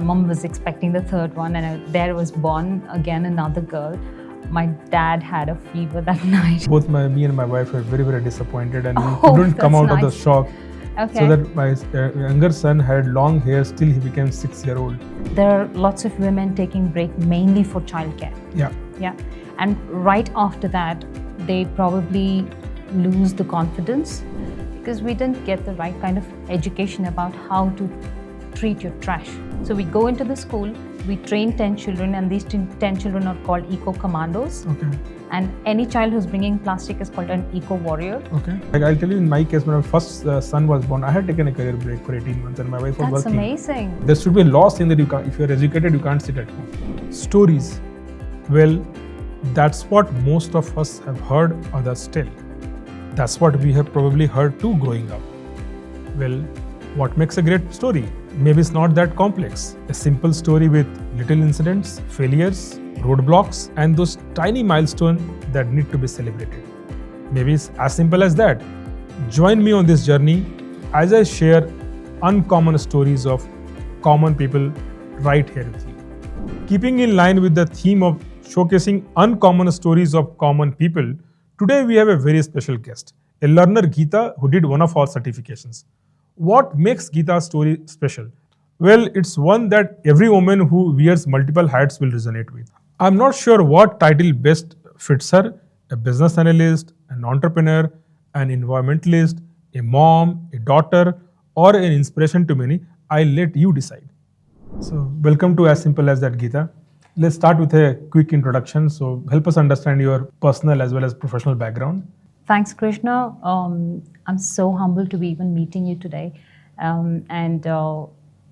mom was expecting the third one, and there was born again another girl. My dad had a fever that night. Both me and my wife were very, very disappointed, and we Oh, couldn't come that's out of the nice. shock. Okay. So that my younger son had long hair, still he became 6-year-old. There are lots of women taking break mainly for childcare. Yeah. Yeah. And right after that, they probably lose the confidence because we didn't get the right kind of education about how to treat your trash. So we go into the school, we train 10 children, and these 10 children are called eco commandos. Okay. And any child who's bringing plastic is called an eco warrior. Okay. Like I'll tell you, in my case, when my first son was born, I had taken a career break for 18 months, and my wife was That's working. amazing. There should be a law saying that you can't, if you're educated, you can't sit at home. Stories. Well, that's what most of us have heard, others tell. That's what we have probably heard too growing up. Well, what makes a great story? Maybe it's not that complex. A simple story with little incidents, failures, roadblocks, and those tiny milestones that need to be celebrated. Maybe it's as simple as that. Join me on this journey as I share uncommon stories of common people right here with you. Keeping in line with the theme of showcasing uncommon stories of common people, today we have a very special guest, a learner Geeta who did one of our certifications. What makes Geeta's story special? Well, it's one that every woman who wears multiple hats will resonate with. I'm not sure what title best fits her: a business analyst, an entrepreneur, an environmentalist, a mom, a daughter, or an inspiration to many. I'll let you decide. So, welcome to As Simple as That, Geeta. Let's start with a quick introduction. So, help us understand your personal as well as professional background. Thanks, Krishna. I'm so humbled to be even meeting you today.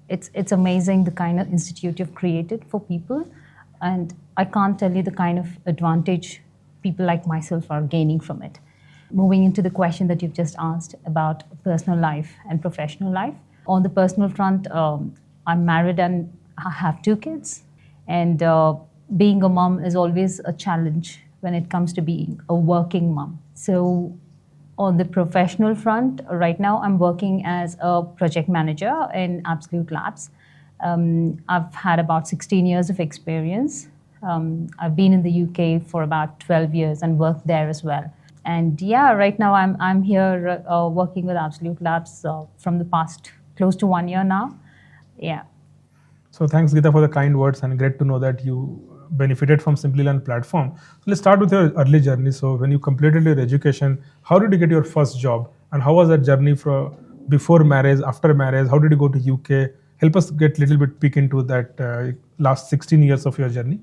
It's amazing the kind of institute you've created for people. And I can't tell you the kind of advantage people like myself are gaining from it. Moving into the question that you've just asked about personal life and professional life. On the personal front, I'm married and I have 2 kids. And being a mom is always a challenge when it comes to being a working mom. So on the professional front, right now I'm working as a project manager in Absolute Labs. I've had about 16 years of experience. I've been in the UK for about 12 years and worked there as well. And yeah, right now I'm here working with Absolute Labs from the past close to 1 year now. Yeah. So thanks, Geeta, for the kind words, and great to know that you benefited from Simplilearn platform. So let's start with your early journey. So when you completed your education, how did you get your first job, and how was that journey from before marriage, after marriage? How did you go to UK? Help us get a little bit peek into that last 16 years of your journey.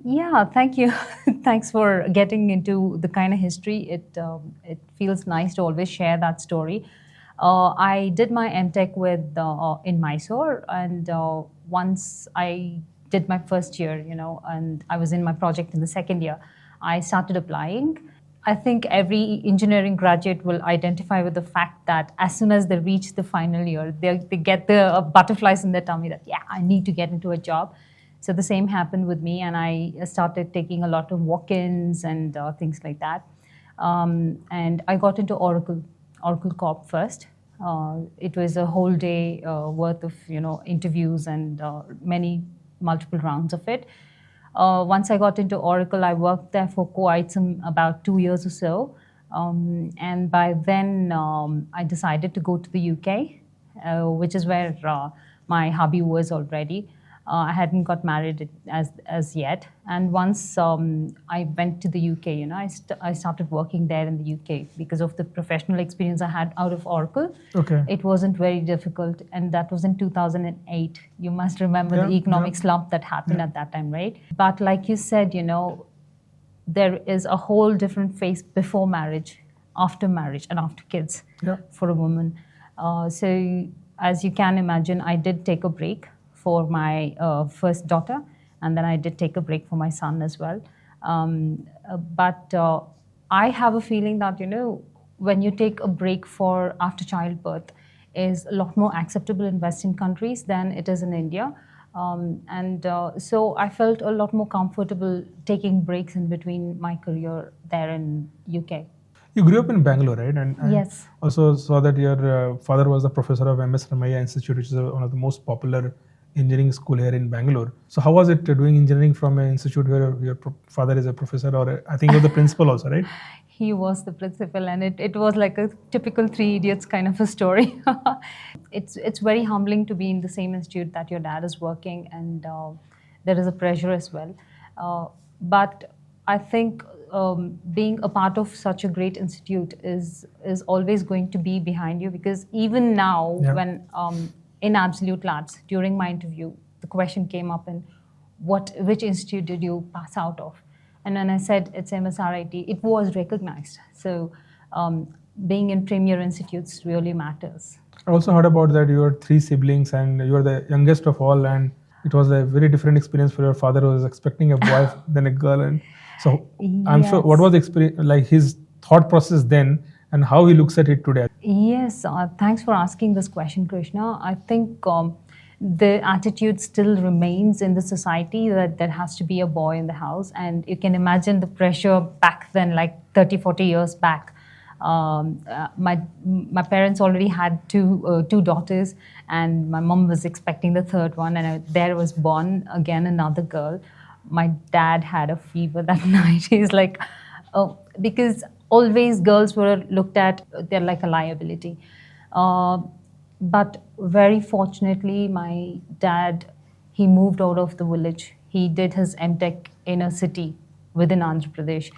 Yeah, thank you. Thanks for getting into the kind of history. It feels nice to always share that story. I did my MTech in Mysore, and once I did my first year, and I was in my project in the second year, I started applying. I think every engineering graduate will identify with the fact that as soon as they reach the final year, they get the butterflies in their tummy that, yeah, I need to get into a job. So the same happened with me, and I started taking a lot of walk-ins and things like that. And I got into Oracle Corp first. It was a whole day worth of interviews and multiple rounds of it. Once I got into Oracle, I worked there for about 2 years or so. And by then, I decided to go to the UK, which is where my hubby was already. I hadn't got married as yet. And once I went to the UK, I started working there in the UK because of the professional experience I had out of Oracle. Okay. It wasn't very difficult. And that was in 2008. You must remember the economic slump that happened at that time, right? But like you said, there is a whole different phase before marriage, and after kids for a woman. So as you can imagine, I did take a break for my first daughter, and then I did take a break for my son as well. But I have a feeling that, when you take a break for after childbirth is a lot more acceptable in Western countries than it is in India. So I felt a lot more comfortable taking breaks in between my career there in UK. You grew up in Bangalore, right? And Yes. Also saw that your father was a professor of MS Ramaiah Institute, which is one of the most popular engineering school here in Bangalore. So how was it doing engineering from an institute where your father is a professor, or I think you're the principal also, right? He was the principal, and it was like a typical Three Idiots kind of a story. It's very humbling to be in the same institute that your dad is working, and there is a pressure as well. But I think being a part of such a great institute is always going to be behind you, because even now, Yeah. when in Absolute Labs during my interview, the question came up in which institute did you pass out of? And when I said it's MSRIT, it was recognized. So being in premier institutes really matters. I also heard about that you had 3 siblings and you are the youngest of all, and it was a very different experience for your father, who was expecting a boy than a girl. And so I'm sure, what was the experience, like his thought process then, and how he looks at it today? Yes, thanks for asking this question, Krishna. I think the attitude still remains in the society that there has to be a boy in the house. And you can imagine the pressure back then, like 30, 40 years back. My parents already had two daughters, and my mom was expecting the third one, and there was born again another girl. My dad had a fever that night. He's like, because always girls were looked at, they're like a liability. But very fortunately, my dad, he moved out of the village. He did his MTech in a city within Andhra Pradesh,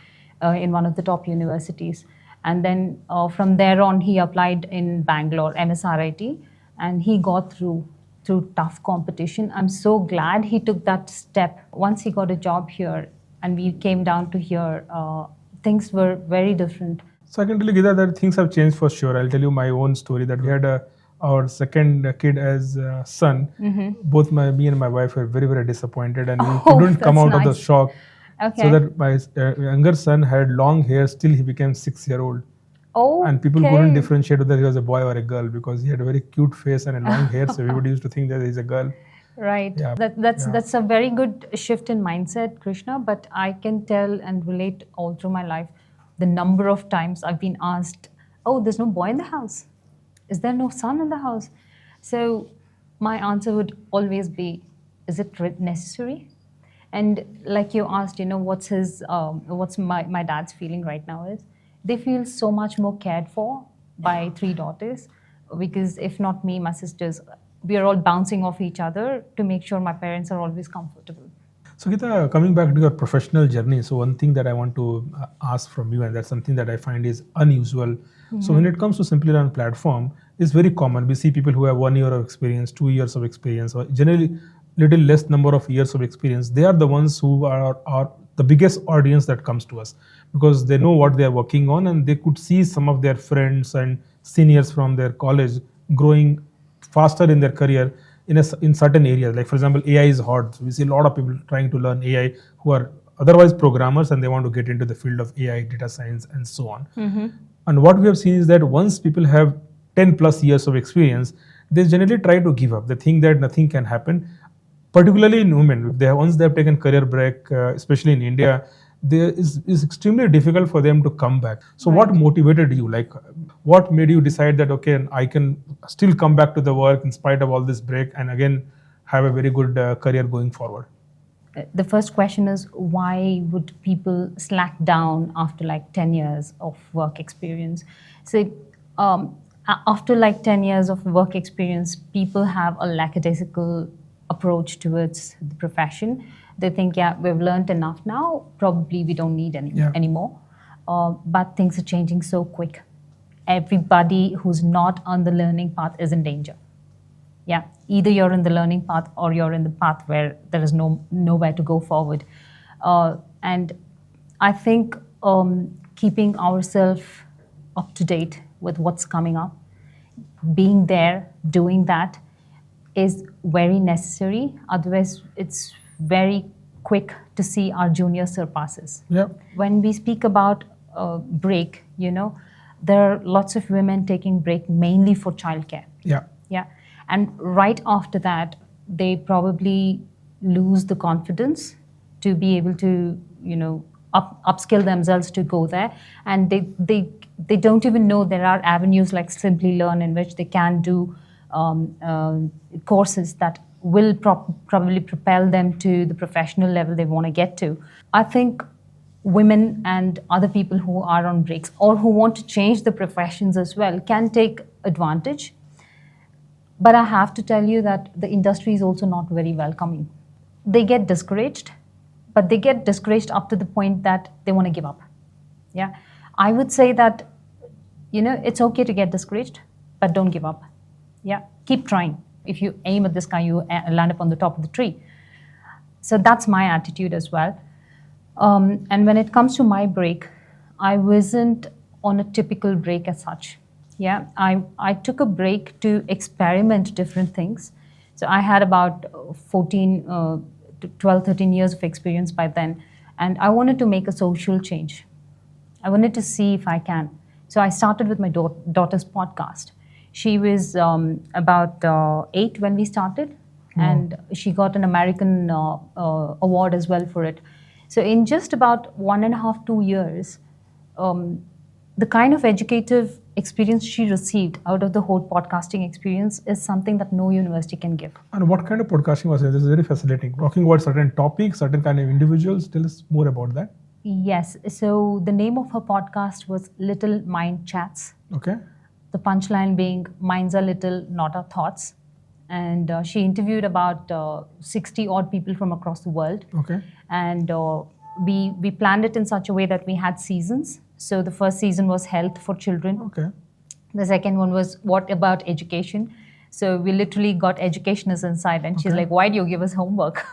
in one of the top universities. And then from there on, he applied in Bangalore, MSRIT, and he got through tough competition. I'm so glad he took that step. Once he got a job here and we came down to here, things were very different. So I can tell you, Geeta, that things have changed for sure. I'll tell you my own story, that we had our second kid as a son. Both me and my wife were very, very disappointed, and we couldn't come out of the shock. Okay. So that my younger son had long hair, still he became 6-year-old. Oh, and people couldn't differentiate whether he was a boy or a girl, because he had a very cute face and a long hair, so everybody used to think that he's a girl. Right. Yeah. That's a very good shift in mindset, Krishna. But I can tell and relate all through my life the number of times I've been asked, "Oh, there's no boy in the house. Is there no son in the house?" So my answer would always be, "Is it necessary?" And like you asked, what's my dad's feeling right now is, they feel so much more cared for by 3 daughters, because if not me, my sisters, we are all bouncing off each other to make sure my parents are always comfortable. So Geeta, coming back to your professional journey, so one thing that I want to ask from you, and that's something that I find is unusual. So when it comes to Simplilearn platform, it's very common. We see people who have 1 year of experience, 2 years of experience, or generally little less number of years of experience. They are the ones who are the biggest audience that comes to us, because they know what they are working on, and they could see some of their friends and seniors from their college growing faster in their career in certain areas. Like for example, AI is hot. So we see a lot of people trying to learn AI who are otherwise programmers, and they want to get into the field of AI, data science, and so on. And what we have seen is that once people have 10 plus years of experience, they generally try to give up. They think that nothing can happen. Particularly in women, once they have taken career break, especially in India, it's extremely difficult for them to come back. So what motivated you? Like, what made you decide that, okay, I can still come back to the work in spite of all this break, and again have a very good career going forward? The first question is, why would people slack down after like 10 years of work experience? So after like 10 years of work experience, people have a lackadaisical approach towards the profession. They think, yeah, we've learned enough now, probably we don't need anymore. But things are changing so quick. Everybody who's not on the learning path is in danger. Yeah, either you're in the learning path or you're in the path where there is nowhere to go forward. And I think keeping ourselves up to date with what's coming up, being there, doing that, is very necessary. Otherwise, it's very quick to see our junior surpasses. Yeah. When we speak about break, there are lots of women taking break mainly for childcare. Yeah. Yeah. And right after that, they probably lose the confidence to be able to, upskill themselves to go there. And they don't even know there are avenues like Simplilearn in which they can do courses that will probably propel them to the professional level they want to get to. I think women and other people who are on breaks or who want to change the professions as well can take advantage. But I have to tell you that the industry is also not very welcoming. They get discouraged, but they get discouraged up to the point that they want to give up. Yeah, I would say that, it's okay to get discouraged, but don't give up. Yeah, keep trying. If you aim at the sky, you land up on the top of the tree. So that's my attitude as well. And when it comes to my break, I wasn't on a typical break as such. Yeah, I took a break to experiment different things. So I had about 12, 13 years of experience by then. And I wanted to make a social change. I wanted to see if I can. So I started with my daughter's podcast. She was about 8 when we started. And she got an American award as well for it. So in just about 1.5, 2 years, the kind of educative experience she received out of the whole podcasting experience is something that no university can give. And what kind of podcasting was it? This is very fascinating. Talking about certain topics, certain kind of individuals. Tell us more about that. Yes. So the name of her podcast was Little Mind Chats. Okay. The punchline being, minds are little, not our thoughts. And she interviewed about 60 odd people from across the world. Okay. And we planned it in such a way that we had seasons. So the first season was health for children. Okay. The second one was what about education? So we literally got educationists inside, and she's like, why do you give us homework?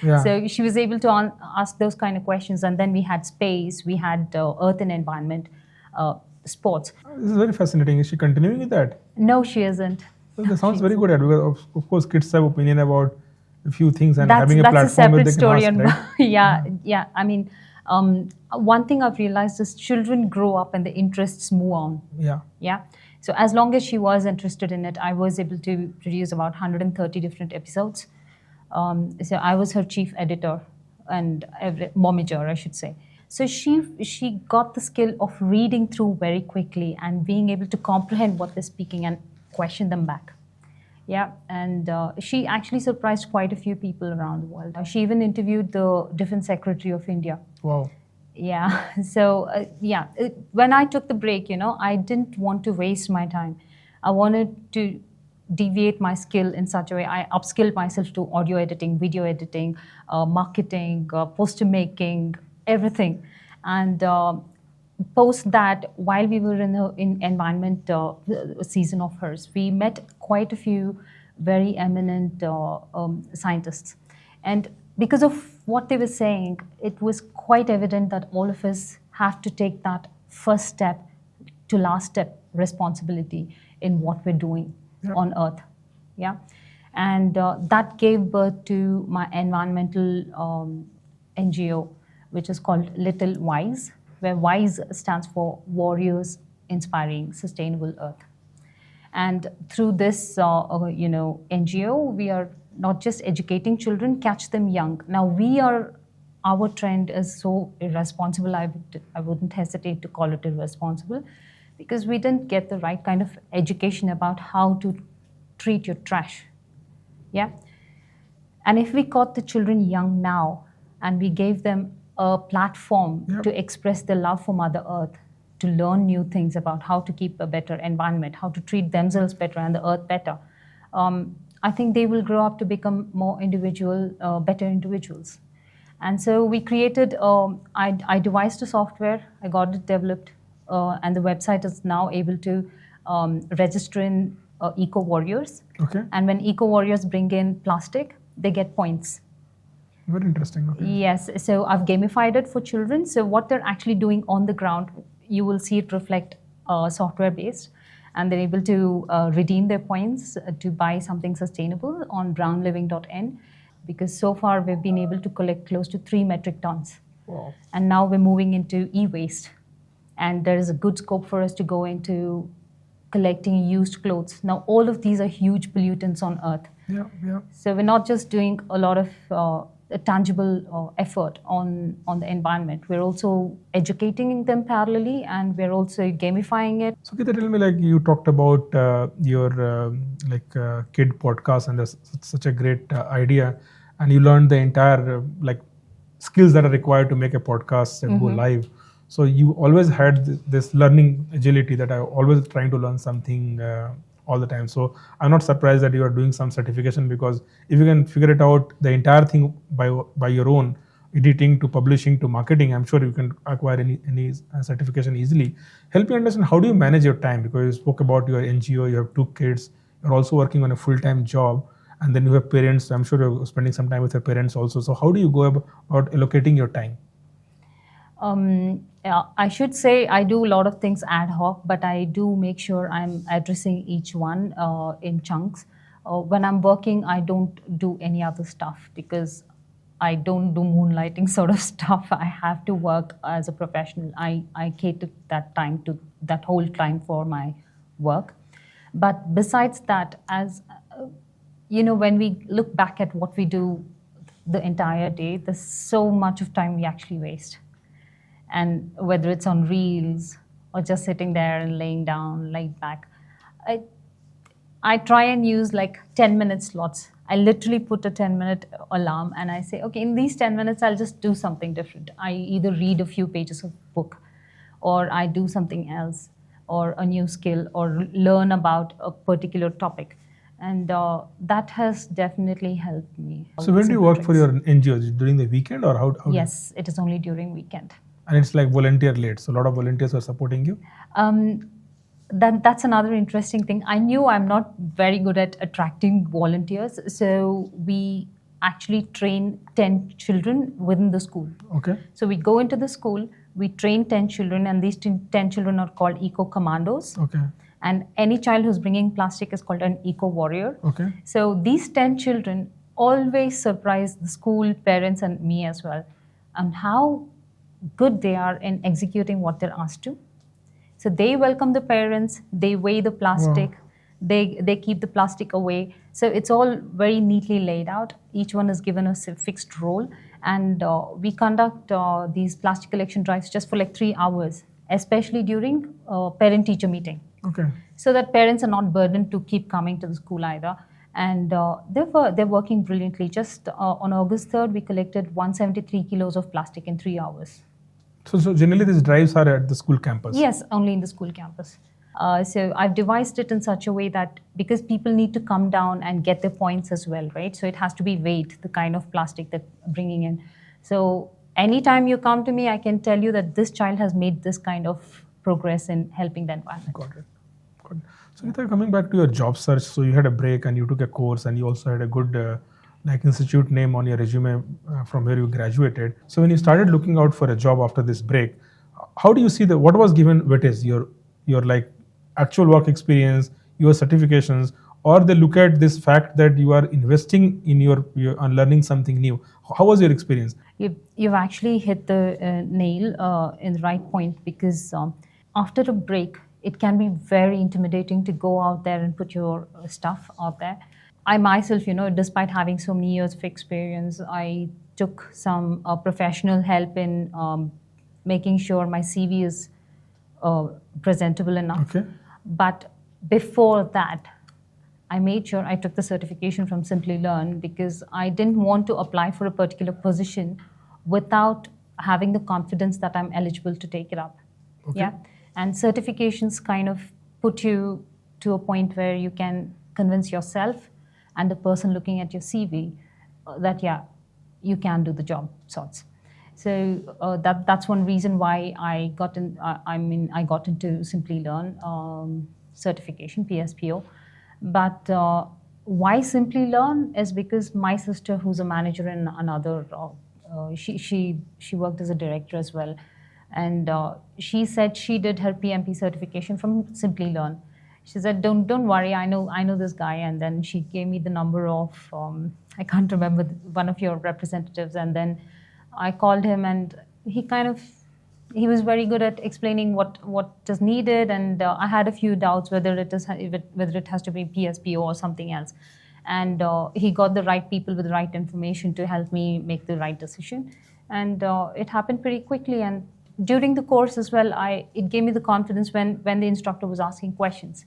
Yeah. So she was able to ask those kind of questions. And then we had space, we had earth and environment, sports. This is very fascinating. Is she continuing with that? No, she isn't. So that sounds very good. Because of course, kids have opinion about a few things, and having a that's platform where a they separate can story. ask, right? Yeah. I mean, one thing I've realized is children grow up and the interests move on. Yeah. So as long as she was interested in it, I was able to produce about 130 different episodes. So I was her chief editor and momager, I should say. So she got the skill of reading through very quickly and being able to comprehend what they're speaking and question them back. Yeah, and she actually surprised quite a few people around the world. She even interviewed the Defense Secretary of India. Wow. Yeah, so when I took the break, I didn't want to waste my time. I wanted to deviate my skill in such a way. I upskilled myself to audio editing, video editing, marketing, poster making, everything. And post that, while we were in environment season of hers, we met quite a few very eminent scientists. And because of what they were saying, it was quite evident that all of us have to take that first step to last step responsibility in what we're doing on Earth. Yeah, and that gave birth to my environmental NGO, which is called Little Wise, where WISE stands for Warriors Inspiring Sustainable Earth. And through this, NGO, we are not just educating children, catch them young. Now our trend is so irresponsible, I wouldn't hesitate to call it irresponsible, because we didn't get the right kind of education about how to treat your trash. Yeah. And if we caught the children young now, and we gave them a platform to express their love for Mother Earth, to learn new things about how to keep a better environment, how to treat themselves better and the earth better, I think they will grow up to become more better individuals. And so we created, I devised a software, I got it developed, and the website is now able to register in Eco Warriors. Okay. And when Eco Warriors bring in plastic, they get points. Very interesting. Okay. Yes, so I've gamified it for children. So what they're actually doing on the ground, you will see it reflect software based, and they're able to redeem their points to buy something sustainable on brownliving.in, because so far we've been able to collect close to 3 metric tons. Wow. And now we're moving into e-waste. And there is a good scope for us to go into collecting used clothes. Now, all of these are huge pollutants on Earth. Yeah. So we're not just doing a lot of a tangible effort on the environment. We're also educating them parallelly, and we're also gamifying it. So Geeta, tell me, like you talked about your kid podcast, and that's such a great idea, and you learned the entire skills that are required to make a podcast and go live. So you always had this learning agility that I always trying to learn something all the time. So I'm not surprised that you are doing some certification, because if you can figure it out the entire thing by your own, editing to publishing to marketing, I'm sure you can acquire any certification easily. Help me understand, how do you manage your time? Because you spoke about your NGO, you have 2 kids, you're also working on a full-time job, and then you have parents. I'm sure you're spending some time with your parents also. So how do you go about allocating your time? I should say I do a lot of things ad hoc, but I do make sure I'm addressing each one in chunks. When I'm working, I don't do any other stuff, because I don't do moonlighting sort of stuff. I have to work as a professional. I cater that whole time for my work. But besides that, as when we look back at what we do the entire day, there's so much of time we actually waste. And whether it's on reels or just sitting there and laying down, laid back, I try and use 10-minute slots. I literally put a 10-minute alarm, and I say, okay, in these 10 minutes, I'll just do something different. I either read a few pages of book, or I do something else, or a new skill, or learn about a particular topic. And that has definitely helped me. So when do you work for your NGOs? During the weekend, or how Yes, it is only during weekend. And it's like volunteer-led, so a lot of volunteers are supporting you? That's another interesting thing. I knew I'm not very good at attracting volunteers, so we actually train 10 children within the school. Okay. So we go into the school, we train 10 children, and these 10 children are called eco commandos. Okay. And any child who's bringing plastic is called an eco warrior. Okay. So these 10 children always surprise the school, parents, and me as well, on how good they are in executing what they're asked to. So they welcome the parents, they weigh the plastic, wow. They keep the plastic away. So it's all very neatly laid out. Each one is given a fixed role, and we conduct these plastic collection drives just for 3 hours, especially during parent-teacher meeting. Okay. So that parents are not burdened to keep coming to the school either. And they're working brilliantly. Just on August 3rd, we collected 173 kilos of plastic in 3 hours. So generally these drives are at the school campus? Yes, only in the school campus. So I've devised it in such a way that, because people need to come down and get their points as well, right? So it has to be weighed, the kind of plastic that bringing in. So anytime you come to me, I can tell you that this child has made this kind of progress in helping the environment. Got it. So Geeta, coming back to your job search, so you had a break and you took a course, and you also had a good institute name on your resume from where you graduated. So when you started looking out for a job after this break, how do you see what was given weightage, your actual work experience, your certifications, or they look at this fact that you are investing in your on learning something new? How was your experience? You've actually hit the nail in the right point, because after a break, it can be very intimidating to go out there and put your stuff out there. I myself, despite having so many years of experience, I took some professional help in making sure my CV is presentable enough. Okay. But before that, I made sure I took the certification from Simplilearn, because I didn't want to apply for a particular position without having the confidence that I'm eligible to take it up. Okay. Yeah. And certifications kind of put you to a point where you can convince yourself and the person looking at your CV that, yeah, you can do the job, sorts. So that's one reason why I got into Simplilearn certification, PSPO. But why Simplilearn is because my sister, who's a manager in another, she worked as a director as well. And she said she did her PMP certification from Simplilearn. She said, "Don't worry, I know this guy." And then she gave me the number of I can't remember one of your representatives. And then I called him, and he was very good at explaining what is needed. And I had a few doubts whether it has to be PSPO or something else. And he got the right people with the right information to help me make the right decision. And it happened pretty quickly. And during the course as well, it gave me the confidence when the instructor was asking questions.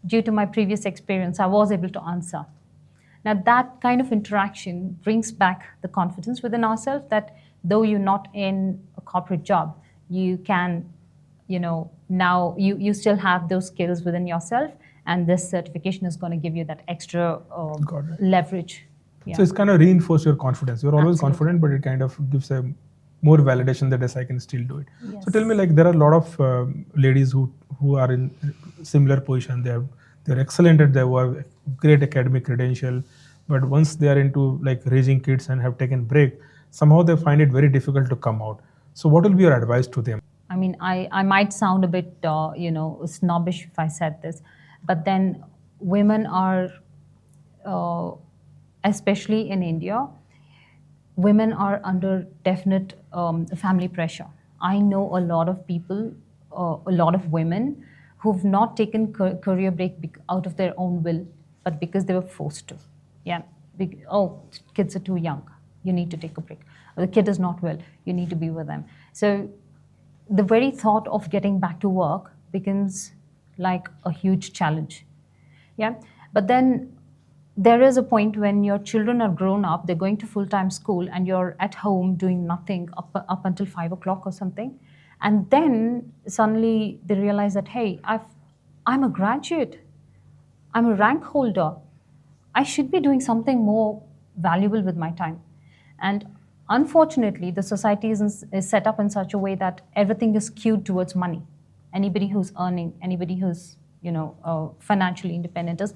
Due to my previous experience, I was able to answer. Now, that kind of interaction brings back the confidence within ourselves that though you're not in a corporate job, you can, now you still have those skills within yourself, and this certification is going to give you that extra leverage. Yeah. So it's kind of reinforce your confidence. You're always Absolutely. confident, but it kind of gives a more validation that yes, I can still do it. Yes. So tell me, like there are a lot of ladies who are in similar position. They're excellent at their work, great academic credential, but once they are into like raising kids and have taken break, somehow they find it very difficult to come out. So what will be your advice to them? I mean, I might sound a bit, snobbish if I said this, but then women are, especially in India, women are under definite family pressure. I know a lot of people, a lot of women who've not taken career break out of their own will, but because they were forced to. Yeah. Kids are too young. You need to take a break. Or the kid is not well. You need to be with them. So the very thought of getting back to work becomes like a huge challenge. Yeah. But then there is a point when your children are grown up, they're going to full-time school, and you're at home doing nothing up until 5 o'clock or something. And then suddenly they realize that, hey, I'm a graduate. I'm a rank holder. I should be doing something more valuable with my time. And unfortunately, the society is set up in such a way that everything is skewed towards money. Anybody who's earning, anybody who's financially independent is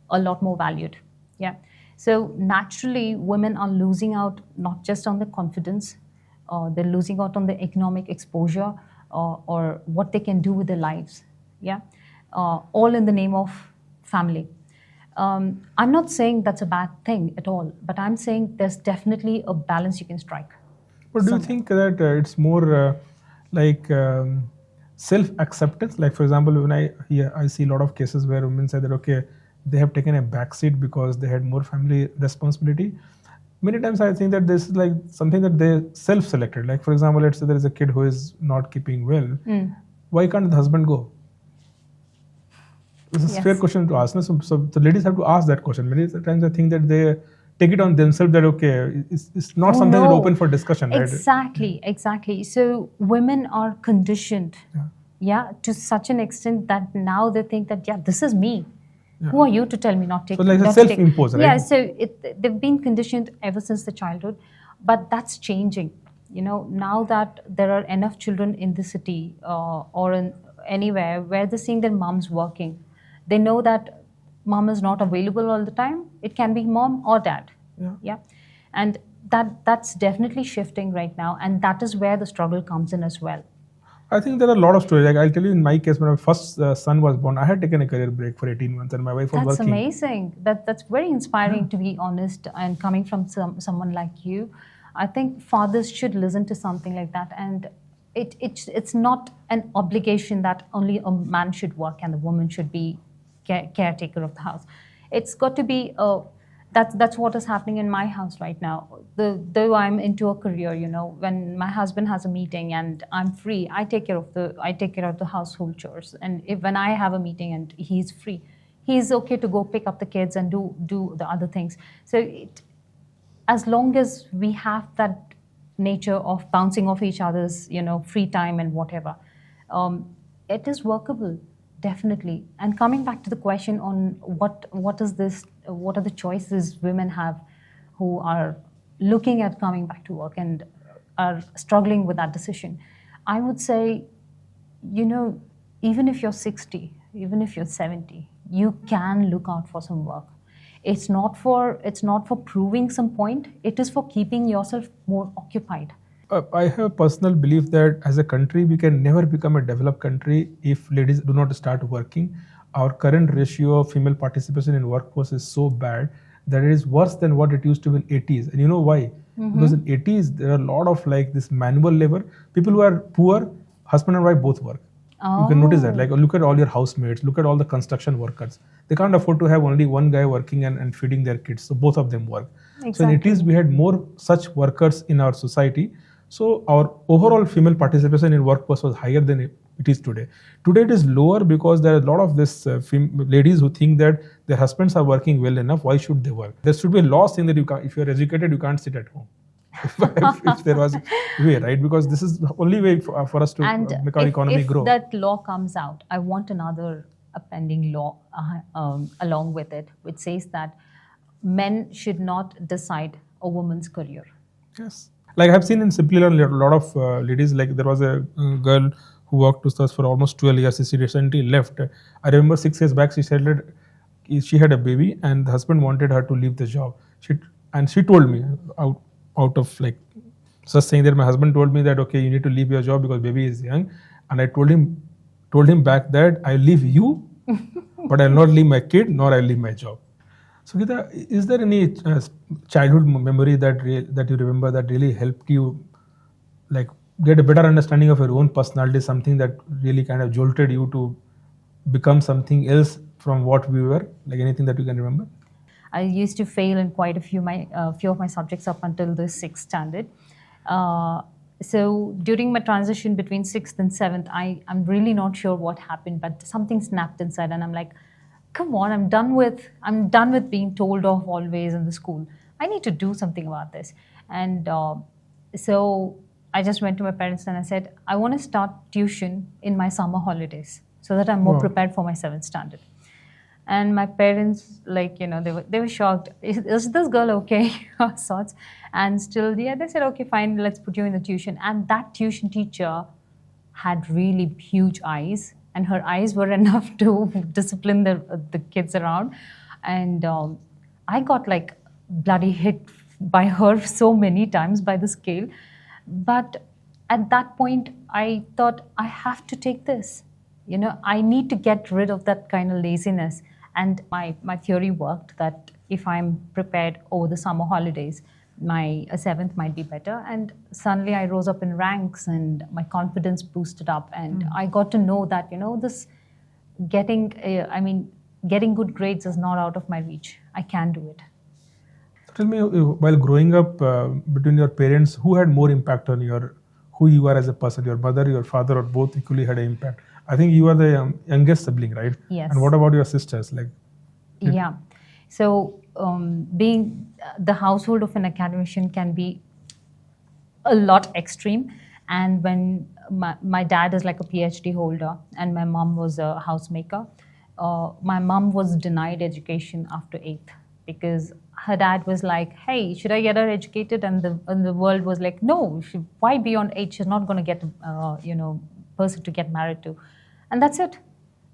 a lot more valued. Yeah. So naturally, women are losing out not just on the confidence, they're losing out on the economic exposure or what they can do with their lives. Yeah. All in the name of family. I'm not saying that's a bad thing at all, but I'm saying there's definitely a balance you can strike. But do you think that it's more self-acceptance? Like, for example, when I see a lot of cases where women say that, okay, they have taken a backseat because they had more family responsibility. Many times I think that this is like something that they self-selected. Like, for example, let's say there is a kid who is not keeping well. Why can't the husband go? It's a fair question to ask. So the ladies have to ask that question. Many times I think that they take it on themselves that, okay, it's not something that open for discussion. Exactly, right? Exactly. So women are conditioned, to such an extent that now they think that, this is me. Yeah. Who are you to tell me not to take? So like self-imposed, right? Yeah, so they've been conditioned ever since the childhood, but that's changing. Now that there are enough children in the city or in anywhere where they're seeing their moms working, they know that mom is not available all the time. It can be mom or dad. Yeah. And that's definitely shifting right now, and that is where the struggle comes in as well. I think there are a lot of stories. Like I'll tell you, in my case, when my first son was born, I had taken a career break for 18 months, and my wife was working. That's amazing. That's very inspiring, to be honest. And coming from someone like you, I think fathers should listen to something like that. And it's not an obligation that only a man should work and the woman should be caretaker of the house. It's got to be that's what is happening in my house right now. Though I'm into a career, when my husband has a meeting and I'm free, I take care of the household chores. And when I have a meeting and he's free, he's okay to go pick up the kids and do the other things. So as long as we have that nature of bouncing off each other's, free time and whatever, it is workable. Definitely. And coming back to the question on what are the choices women have who are looking at coming back to work and are struggling with that decision, I would say, even if you're 60, even if you're 70, you can look out for some work. It's not for proving some point. It is for keeping yourself more occupied. I have a personal belief that as a country, we can never become a developed country if ladies do not start working. Our current ratio of female participation in workforce is so bad that it is worse than what it used to be in 80s. And you know why? Because in 80s, there are a lot of like this manual labor. People who are poor, husband and wife both work. You can notice that. Like, look at all your housemates, look at all the construction workers. They can't afford to have only one guy working and feeding their kids. So both of them work. Exactly. So in 80s, we had more such workers in our society. So our overall female participation in workforce was higher than it is today. Today it is lower because there are a lot of this ladies who think that their husbands are working well enough. Why should they work? There should be a law saying that if you are educated, you can't sit at home. if there was a way, right? Because this is the only way for us to make our economy grow. If that law comes out, I want another pending law along with it, which says that men should not decide a woman's career. Yes. Like I've seen in Simplilearn, a lot of ladies, like there was a girl who worked with us for almost 12 years. She recently left. I remember 6 years back, she said that she had a baby and the husband wanted her to leave the job. She told me out of like just saying that my husband told me that, okay, you need to leave your job because baby is young. And I told him back that I leave you, but I'll not leave my kid, nor I'll leave my job. So Geeta, is there any childhood memory that you remember that really helped you like get a better understanding of your own personality, something that really kind of jolted you to become something else from what we were, like anything that you can remember? I used to fail in quite a few of my subjects up until the 6th standard. So during my transition between 6th and 7th, I'm really not sure what happened, but something snapped inside and I'm like, come on, I'm done with being told off always in the school. I need to do something about this. And so I just went to my parents and I said, I want to start tuition in my summer holidays so that I'm more prepared for my 7th standard. And my parents, like, they were shocked. Is this girl okay? Sorts. And still, they said, okay, fine, let's put you in the tuition. And that tuition teacher had really huge eyes. And her eyes were enough to discipline the kids around. And I got like bloody hit by her so many times by the scale. But at that point, I thought, I have to take this. I need to get rid of that kind of laziness. And my theory worked that if I'm prepared over the summer holidays, my 7th might be better. And suddenly I rose up in ranks and my confidence boosted up. And I got to know that, this getting good grades is not out of my reach. I can do it. Tell me, while growing up between your parents, who had more impact on who you are as a person? Your mother, your father, or both equally had an impact? I think you are the youngest sibling, right? Yes. And what about your sisters? Yeah. So being the household of an academician can be a lot extreme. And when my dad is like a PhD holder and my mom was a housemaker, my mom was denied education after 8th because her dad was like, hey, should I get her educated? And the world was like, no, why beyond 8? She's not going to get person to get married to. And that's it.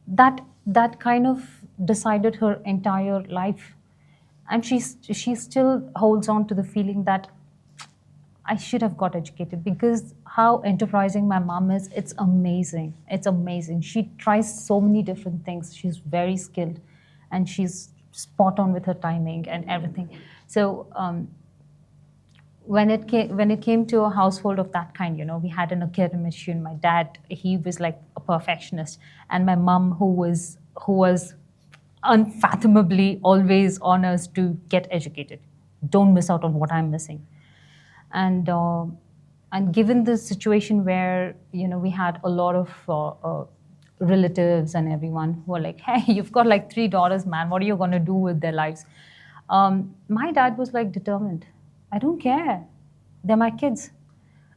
That kind of decided her entire life. And she still holds on to the feeling that I should have got educated, because how enterprising my mom is, it's amazing. It's amazing. She tries so many different things. She's very skilled and she's spot on with her timing and everything. So when it came to a household of that kind, we had an academician. My dad, he was like a perfectionist, and my mom, who was unfathomably always on us to get educated. Don't miss out on what I'm missing. And given the situation where we had a lot of relatives and everyone who were like, hey, you've got like 3 daughters, man, what are you going to do with their lives? My dad was like determined. I don't care. They're my kids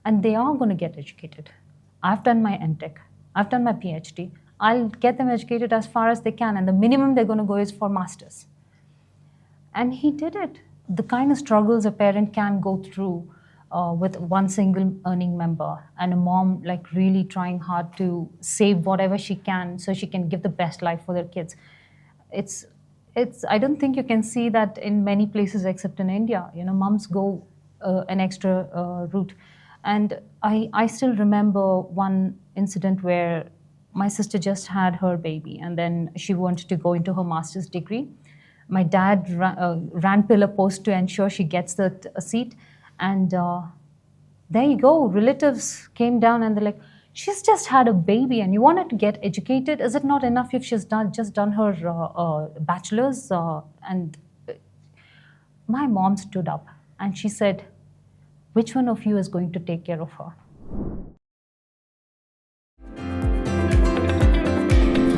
and they are going to get educated. I've done my MTech. I've done my PhD. I'll get them educated as far as they can, and the minimum they're going to go is for masters. And he did it. The kind of struggles a parent can go through with one single earning member, and a mom like really trying hard to save whatever she can so she can give the best life for their kids. It's I don't think you can see that in many places except in India. Moms go an extra route. And I still remember one incident where my sister just had her baby and then she wanted to go into her master's degree. My dad ran pillar post to ensure she gets a seat. And there you go, relatives came down and they're like, she's just had a baby and you want her to get educated. Is it not enough if she's just done her bachelor's? And my mom stood up and she said, which one of you is going to take care of her?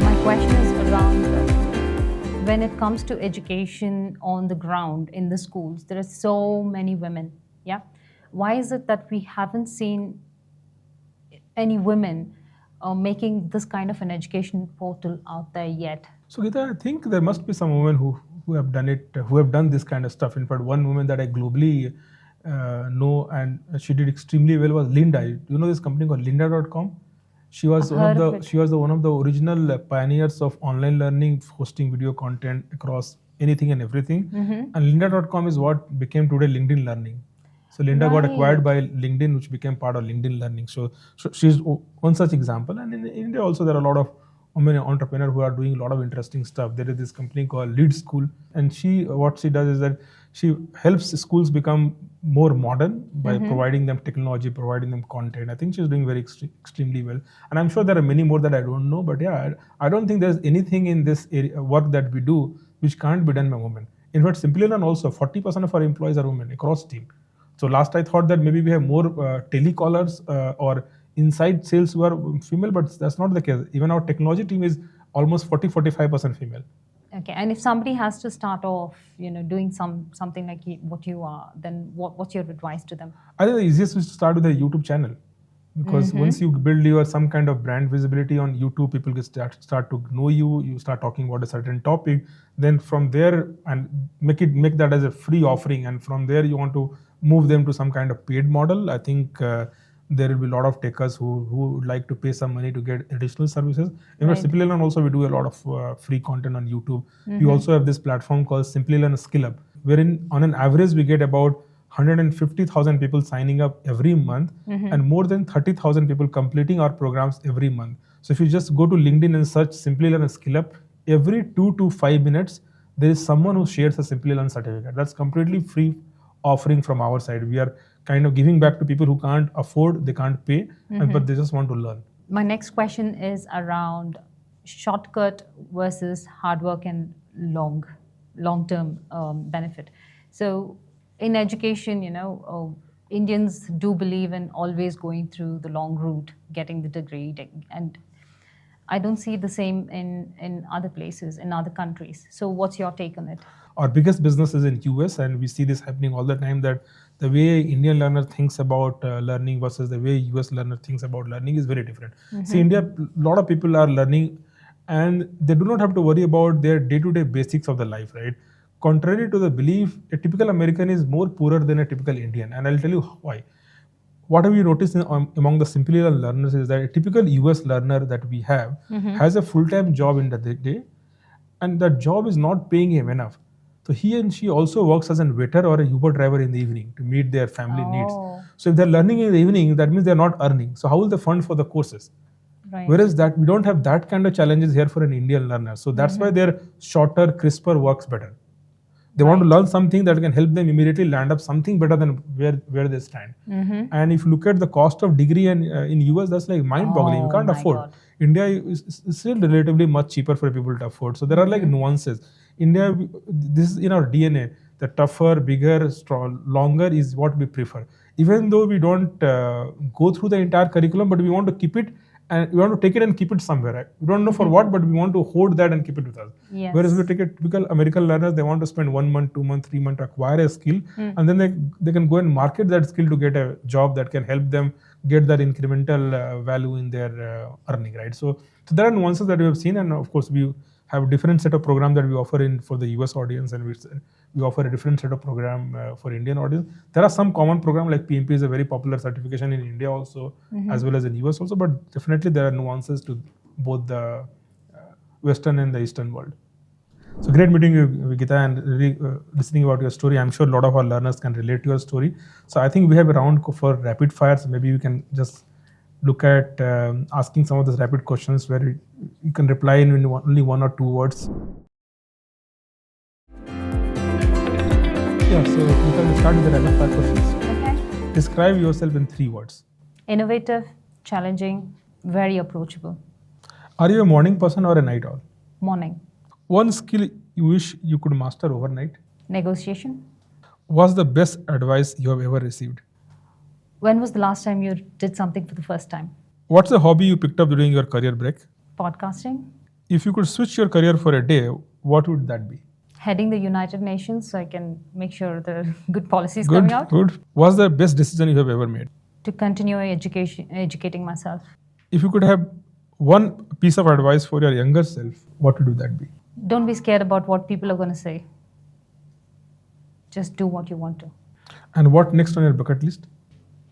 My question is around when it comes to education on the ground in the schools, there are so many women. Yeah. Why is it that we haven't seen any women making this kind of an education portal out there yet? So Geeta, I think there must be some women who have done it, who have done this kind of stuff. In fact, one woman that I globally know and she did extremely well was Linda. You know this company called Lynda.com? She was one of the original pioneers of online learning, hosting video content across anything and everything. And Lynda.com is what became today LinkedIn Learning. So Linda got acquired by LinkedIn, which became part of LinkedIn Learning. So she's one such example. And in India also there are a lot of women entrepreneurs who are doing a lot of interesting stuff. There is this company called Lead School, and what she does is that she helps schools become more modern by providing them technology, providing them content. I think she's doing very extremely well. And I'm sure there are many more that I don't know, but yeah, I don't think there's anything in this area, work that we do which can't be done by women. In fact, Simplilearn also, 40% of our employees are women across team. So last I thought that maybe we have more telecallers or inside sales who are female, but that's not the case. Even our technology team is almost 40-45% female. Okay, and if somebody has to start off, doing something like what you are, then what's your advice to them? I think the easiest is to start with a YouTube channel, because once you build some kind of brand visibility on YouTube, people start to know you. You start talking about a certain topic. Then from there, and make that as a free offering, and from there you want to move them to some kind of paid model. I think there will be a lot of takers who would like to pay some money to get additional services. In fact, Simplilearn also, we do a lot of free content on YouTube. We also have this platform called Simplilearn Skill Up, wherein on an average we get about 150,000 people signing up every month and more than 30,000 people completing our programs every month. So if you just go to LinkedIn and search Simplilearn Skill Up, every 2 to 5 minutes, there is someone who shares a Simplilearn certificate. That's completely free offering from our side. We are kind of giving back to people who can't afford, they can't pay, but they just want to learn. My next question is around shortcut versus hard work and long-term benefit. So in education, Indians do believe in always going through the long route, getting the degree, and I don't see the same in other places, in other countries. So what's your take on it? Our biggest business is in US, and we see this happening all the time, that the way Indian learner thinks about learning versus the way US learner thinks about learning is very different. See, India, a lot of people are learning and they do not have to worry about their day-to-day basics of the life, right? Contrary to the belief, a typical American is more poorer than a typical Indian, and I'll tell you why. What have you noticed among the Simplilearn learners is that a typical US learner that we have has a full-time job in the day, and that job is not paying him enough. So he and she also works as a waiter or a Uber driver in the evening to meet their family needs. So if they're learning in the evening, that means they're not earning. So how will they fund for the courses? Right. Whereas that we don't have that kind of challenges here for an Indian learner. So that's why their shorter, crisper works better. They want to learn something that can help them immediately land up something better than where they stand. And if you look at the cost of degree in US, that's like mind-boggling. You can't afford. God. India is still relatively much cheaper for people to afford. So there are like nuances. India, this is in our DNA. The tougher, bigger, strong, longer is what we prefer. Even though we don't go through the entire curriculum, but we want to keep it, and we want to take it and keep it somewhere. Right? We don't know for what, but we want to hoard that and keep it with us. Yes. Whereas we take a typical American learners, they want to spend 1 month, 2 months, 3 months to acquire a skill, and then they can go and market that skill to get a job that can help them get that incremental value in their earning. Right. So there are nuances that we have seen, and of course we have a different set of program that we offer for the US audience, and we offer a different set of program for Indian audience. There are some common program like PMP is a very popular certification in India also, as well as in US also, but definitely there are nuances to both the Western and the Eastern world. So great meeting you, Geeta, and really listening about your story. I'm sure a lot of our learners can relate to your story. So I think we have a round for rapid fire, so maybe we can just look at asking some of those rapid questions where you can reply in only 1 or 2 words. Yeah, so we can start with the rapid fire questions. Okay. Describe yourself in 3 words. Innovative, challenging, Very approachable. Are you a morning person or a night owl? Morning. One skill you wish you could master overnight? Negotiation. What's the best advice you have ever received? When was the last time you did something for the first time? What's a hobby you picked up during your career break? Podcasting. If you could switch your career for a day, what would that be? Heading the United Nations so I can make sure there are good policies coming out. Good. What's the best decision you have ever made? To continue educating myself. If you could have one piece of advice for your younger self, what would that be? Don't be scared about what people are going to say. Just do what you want to. And what next on your bucket list?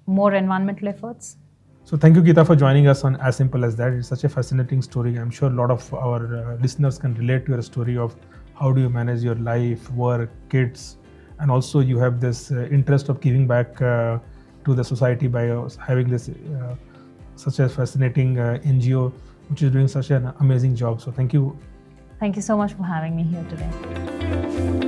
More environmental efforts. So thank you, Geeta, for joining us on As Simple As That. It's such a fascinating story. I'm sure a lot of our listeners can relate to your story of how do you manage your life, work, kids, and also you have this interest of giving back to the society by having this such a fascinating NGO which is doing such an amazing job. So thank you. Thank you so much for having me here today.